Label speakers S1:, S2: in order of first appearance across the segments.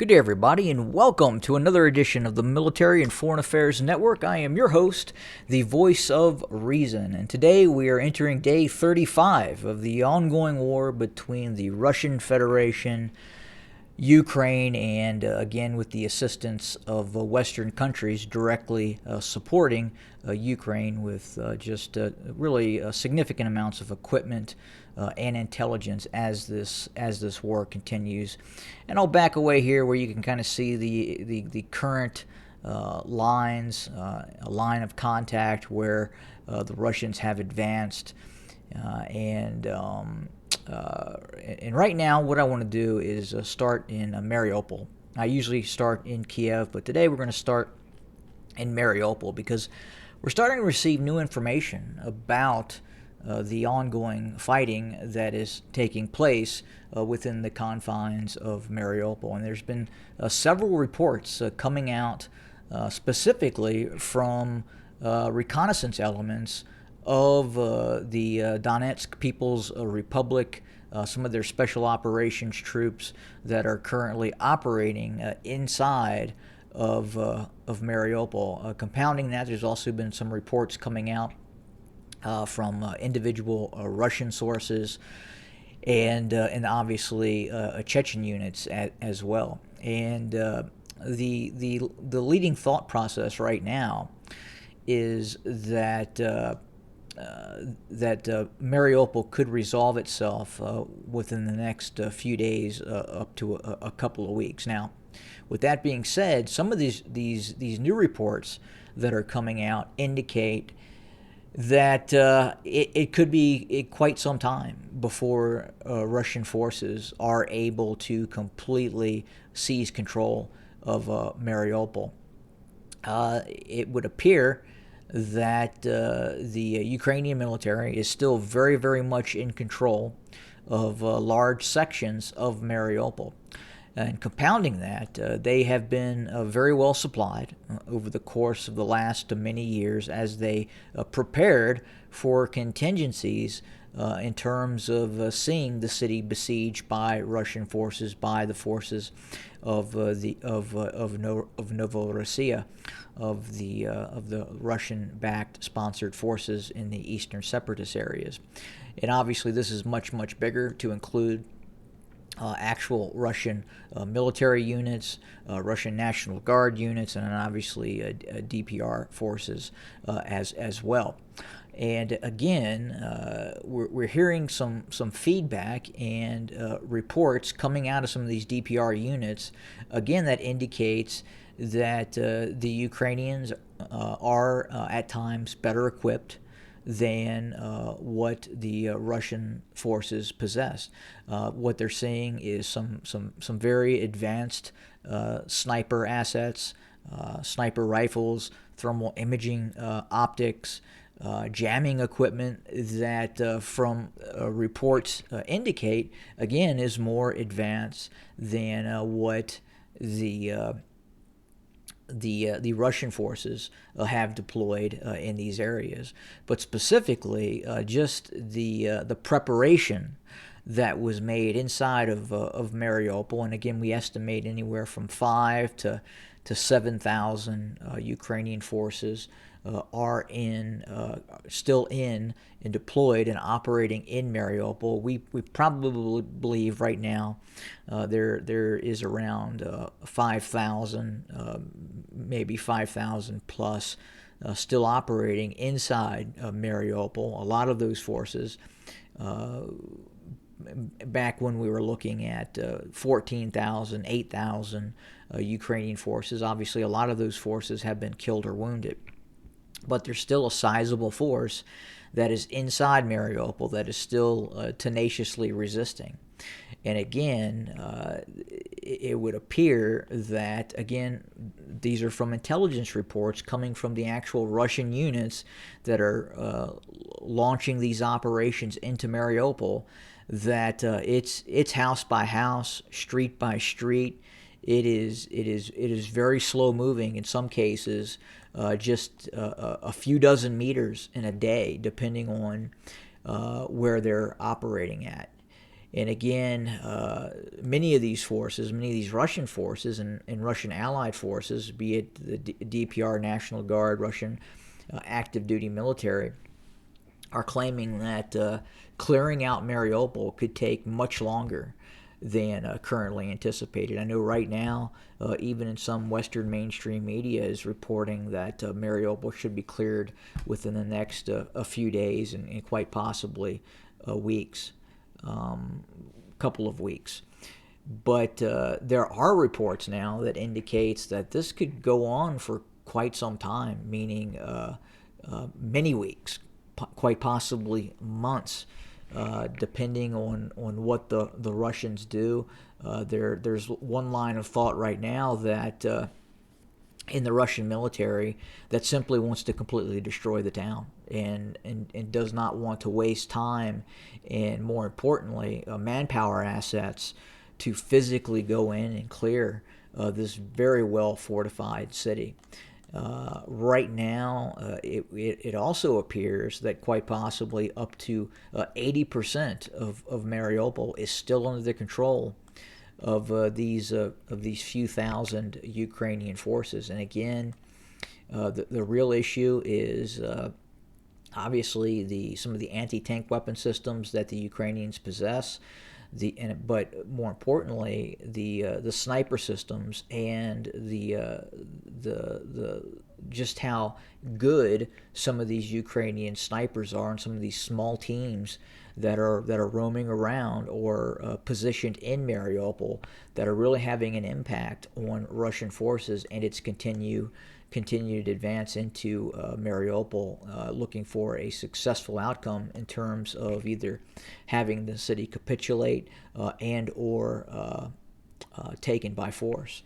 S1: Good day, everybody, and welcome to another edition of the Military and Foreign Affairs Network. I am your host, the voice of reason, and today we are entering day 35 of the ongoing war between the Russian Federation, Ukraine, and again with the assistance of Western countries directly supporting Ukraine with just really significant amounts of equipment and intelligence as this war continues. And I'll back away here where you can kind of see the current lines, a line of contact where the Russians have advanced, and right now, what I want to do is start in Mariupol. I usually start in Kiev, but today we're going to start in Mariupol because we're starting to receive new information about the ongoing fighting that is taking place within the confines of Mariupol. And there's been several reports coming out specifically from reconnaissance elements of the Donetsk People's Republic, some of their special operations troops that are currently operating inside of Mariupol. Compounding that, there's also been some reports coming out from individual Russian sources and obviously Chechen units as well. And the leading thought process right now is that Mariupol could resolve itself within the next few days, up to a couple of weeks. Now, with that being said, some of these new reports that are coming out indicate that it could be quite some time before Russian forces are able to completely seize control of Mariupol. It would appear that the Ukrainian military is still very, very much in control of large sections of Mariupol. And compounding that, they have been very well supplied over the course of the last many years as they prepared for contingencies in terms of seeing the city besieged by Russian forces, by the forces of Novorossiya, of the Russian-backed sponsored forces in the eastern separatist areas. And obviously, this is much, much bigger to include actual Russian military units, Russian National Guard units, and obviously DPR forces as well. And again, we're hearing some feedback and reports coming out of some of these DPR units, again, that indicates that the Ukrainians are at times better equipped than what the Russian forces possess. What they're seeing is some very advanced sniper assets, sniper rifles, thermal imaging optics, jamming equipment that from reports indicate, again, is more advanced than what the Russian forces have deployed in these areas. But specifically, just the preparation that was made inside of Mariupol, and again, we estimate anywhere from 5,000 to 7,000 Ukrainian forces are still in and deployed and operating in Mariupol. We probably believe right now there is around 5,000, maybe 5,000 plus still operating inside Mariupol. A lot of those forces, back when we were looking at 14,000, 8,000 Ukrainian forces, obviously a lot of those forces have been killed or wounded. But there's still a sizable force that is inside Mariupol that is still tenaciously resisting. And again, it would appear that, again, these are from intelligence reports coming from the actual Russian units that are launching these operations into Mariupol, that it's house by house, street by street. It is very slow moving in some cases, just a few dozen meters in a day, depending on where they're operating at. And again, many of these forces, many of these Russian forces and Russian allied forces, be it the DPR, National Guard, Russian active duty military, are claiming that clearing out Mariupol could take much longer than currently anticipated. I know right now, even in some Western mainstream media, is reporting that Mariupol should be cleared within the next a few days and quite possibly weeks, couple of weeks. But there are reports now that indicates that this could go on for quite some time, meaning many weeks, quite possibly months, depending on what the Russians do. There's one line of thought right now that in the Russian military that simply wants to completely destroy the town and does not want to waste time and, more importantly, manpower assets to physically go in and clear this very well fortified city. Right now, it also appears that quite possibly up to 80% of Mariupol is still under the control of these few thousand Ukrainian forces. And again, the real issue is obviously some of the anti-tank weapon systems that the Ukrainians possess. But more importantly, the sniper systems and the just how good some of these Ukrainian snipers are, and some of these small teams that are roaming around or positioned in Mariupol that are really having an impact on Russian forces and its continued advance into Mariupol, looking for a successful outcome in terms of either having the city capitulate and or taken by force.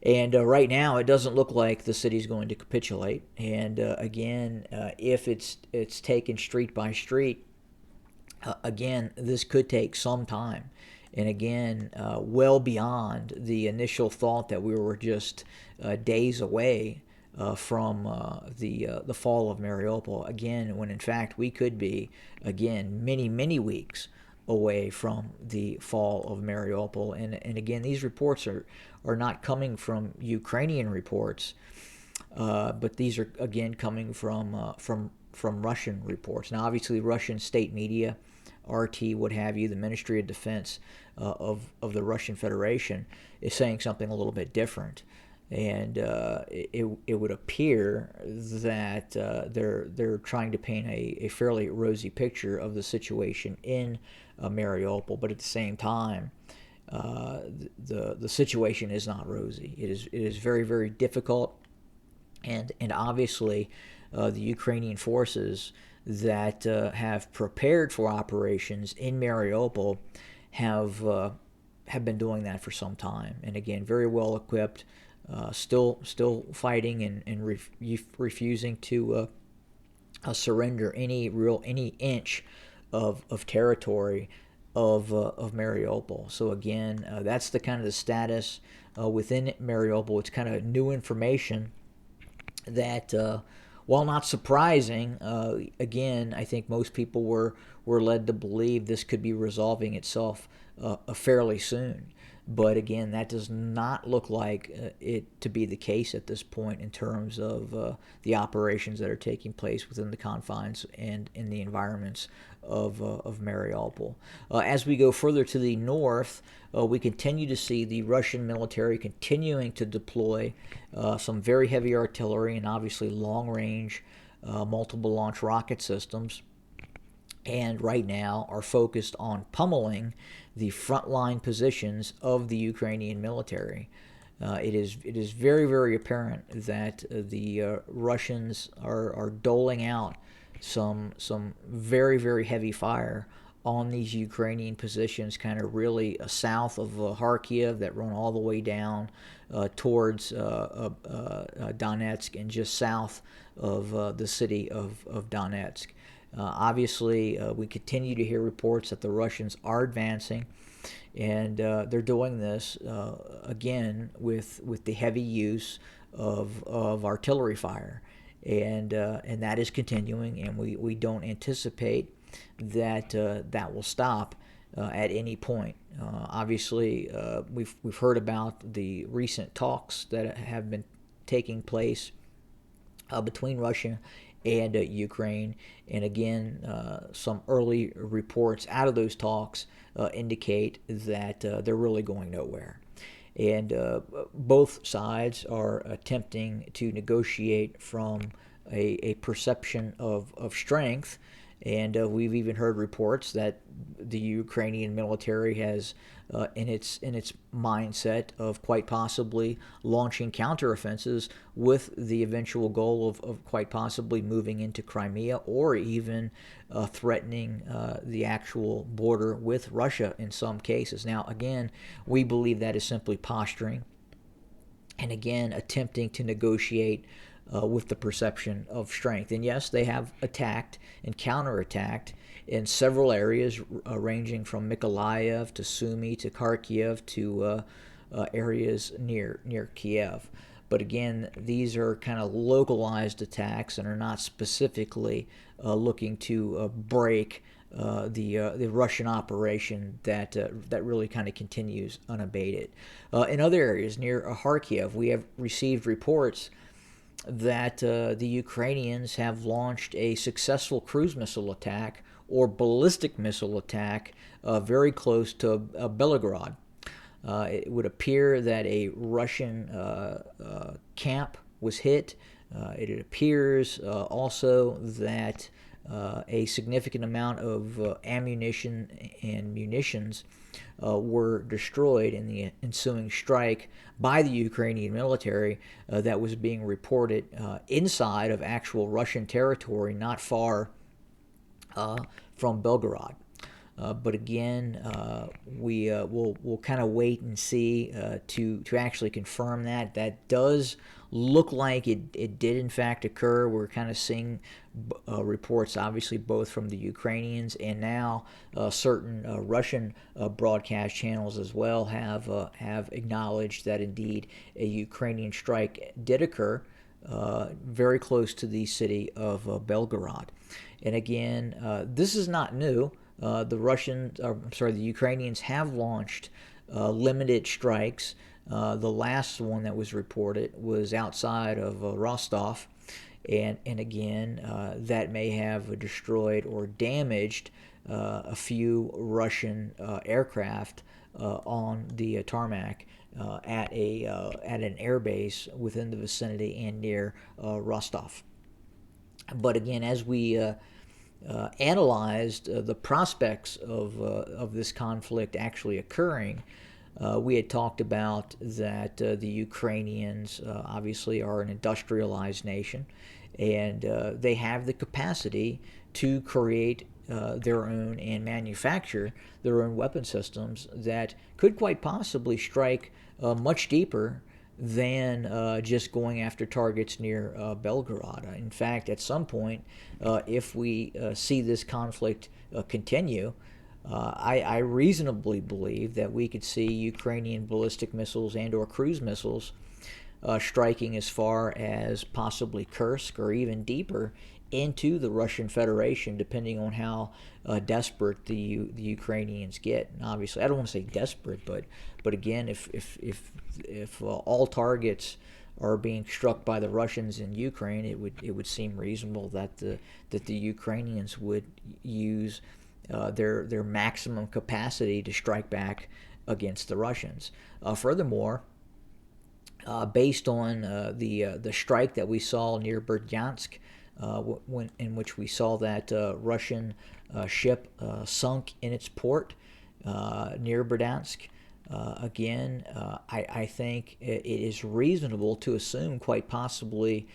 S1: And right now, it doesn't look like the city's going to capitulate. And again, if it's taken street by street, again, this could take some time. And again, well beyond the initial thought that we were just days away from the fall of Mariupol. Again, when in fact we could be, again, many weeks away from the fall of Mariupol. And again, these reports are not coming from Ukrainian reports, but these are again coming from Russian reports. Now, obviously, Russian state media, RT, what have you, the Ministry of Defense of the Russian Federation is saying something a little bit different. And it would appear that they're trying to paint a fairly rosy picture of the situation in Mariupol, but at the same time, the situation is not rosy. It is very, very difficult, and obviously the Ukrainian forces that have prepared for operations in Mariupol have been doing that for some time, and again, very well equipped. Still fighting and refusing to surrender any inch of territory of Mariupol. So again, that's the kind of the status within Mariupol. It's kind of new information that, while not surprising, again, I think most people were led to believe this could be resolving itself fairly soon. But again, that does not look like it to be the case at this point in terms of the operations that are taking place within the confines and in the environments of Mariupol. As we go further to the north, we continue to see the Russian military continuing to deploy some very heavy artillery and obviously long-range multiple launch rocket systems, and right now are focused on pummeling the frontline positions of the Ukrainian military. It is very, very apparent that the Russians are doling out some very, very heavy fire on these Ukrainian positions, kind of really south of Kharkiv, that run all the way down towards Donetsk, and just south of the city of Donetsk. Obviously, we continue to hear reports that the Russians are advancing, and they're doing this again with the heavy use of artillery fire, and that is continuing, and we don't anticipate that that will stop at any point. Obviously, we've heard about the recent talks that have been taking place between Russia and Ukraine. And again, some early reports out of those talks indicate that they're really going nowhere. And both sides are attempting to negotiate from a perception of strength. And we've even heard reports that the Ukrainian military has, in its mindset of quite possibly launching counteroffensives with the eventual goal of quite possibly moving into Crimea, or even threatening the actual border with Russia in some cases. Now, again, we believe that is simply posturing, and again, attempting to negotiate with the perception of strength. And yes, they have attacked and counterattacked in several areas, ranging from Mykolaiv to Sumy to Kharkiv to areas near Kiev. But again, these are kind of localized attacks and are not specifically looking to break the Russian operation that really kind of continues unabated. In other areas near Kharkiv, we have received reports that the Ukrainians have launched a successful cruise missile attack or ballistic missile attack very close to Belgorod. It would appear that a Russian camp was hit. It appears also that a significant amount of ammunition and munitions were destroyed in the ensuing strike by the Ukrainian military that was being reported inside of actual Russian territory, not far from Belgorod. But again, we'll kind of wait and see to actually confirm that. That does look like it did in fact occur. We're kind of seeing reports, obviously, both from the Ukrainians and now certain Russian broadcast channels as well have acknowledged that indeed a Ukrainian strike did occur very close to the city of Belgorod. And again, this is not new. The Ukrainians have launched limited strikes. The last one that was reported was outside of Rostov, and again, that may have destroyed or damaged a few Russian aircraft on the tarmac at an airbase within the vicinity and near Rostov. But again, as we analyzed the prospects of this conflict actually occurring, we had talked about that the Ukrainians obviously are an industrialized nation, and they have the capacity to create their own and manufacture their own weapon systems that could quite possibly strike much deeper than just going after targets near Belgorod. In fact, at some point, if we see this conflict continue, I reasonably believe that we could see Ukrainian ballistic missiles and or cruise missiles striking as far as possibly Kursk or even deeper into the Russian Federation, depending on how desperate the Ukrainians get. And obviously, I don't want to say desperate, but again, if all targets are being struck by the Russians in Ukraine, it would seem reasonable that the Ukrainians would use their maximum capacity to strike back against the Russians. Furthermore, based on the strike that we saw near Berdyansk, in which we saw that Russian ship sunk in its port near Berdyansk. Again, I think it is reasonable to assume quite possibly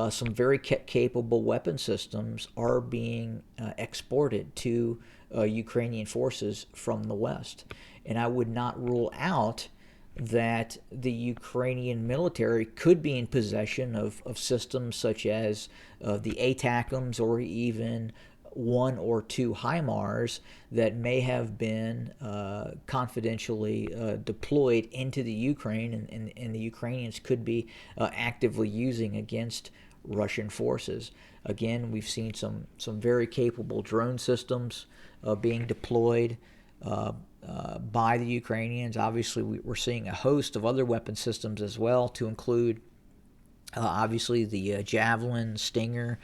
S1: some very capable weapon systems are being exported to Ukrainian forces from the West. And I would not rule out that the Ukrainian military could be in possession of systems such as the ATACMS or even one or two HIMARS that may have been confidentially deployed into the Ukraine, and the Ukrainians could be actively using against Russian forces. Again, we've seen some very capable drone systems being deployed by the Ukrainians. Obviously, we're seeing a host of other weapon systems as well, to include obviously the Javelin, Stinger,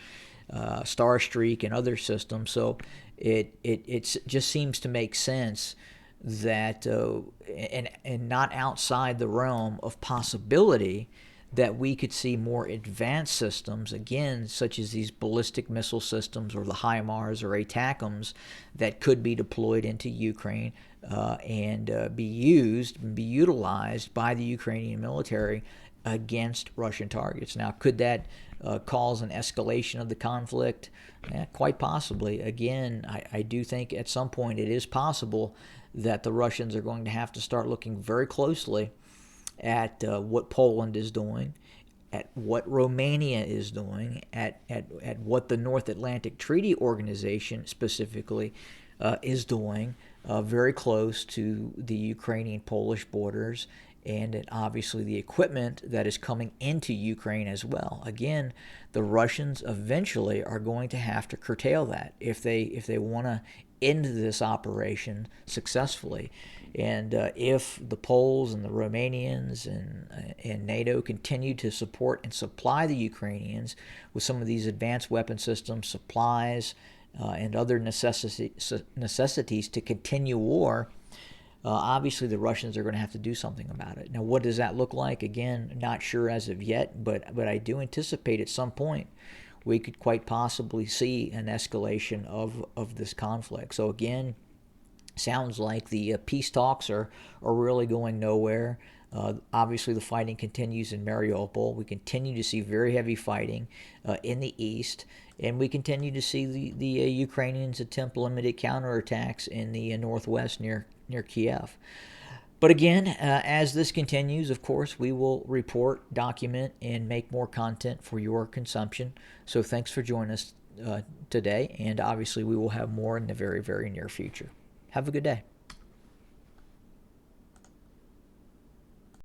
S1: Starstreak, and other systems. So it just seems to make sense that and not outside the realm of possibility that we could see more advanced systems, again, such as these ballistic missile systems or the HIMARS or ATACMS, that could be deployed into Ukraine and be utilized by the Ukrainian military against Russian targets. Now, could that cause an escalation of the conflict? Quite possibly. Again, I do think at some point it is possible that the Russians are going to have to start looking very closely at what Poland is doing, at what Romania is doing, at what the North Atlantic Treaty Organization specifically is doing, very close to the Ukrainian-Polish borders, and obviously the equipment that is coming into Ukraine as well. Again, the Russians eventually are going to have to curtail that if they want to end this operation successfully. And if the Poles and the Romanians and NATO continue to support and supply the Ukrainians with some of these advanced weapon systems, supplies, and other necessities to continue war, obviously the Russians are going to have to do something about it. Now, what does that look like? Again, not sure as of yet, but I do anticipate at some point we could quite possibly see an escalation of this conflict. So again, sounds like the peace talks are really going nowhere. Obviously, the fighting continues in Mariupol. We continue to see very heavy fighting in the east, and we continue to see the Ukrainians attempt limited counterattacks in the northwest near Kiev. But again, as this continues, of course, we will report, document, and make more content for your consumption. So thanks for joining us today, and obviously we will have more in the very, very near future. Have a good day.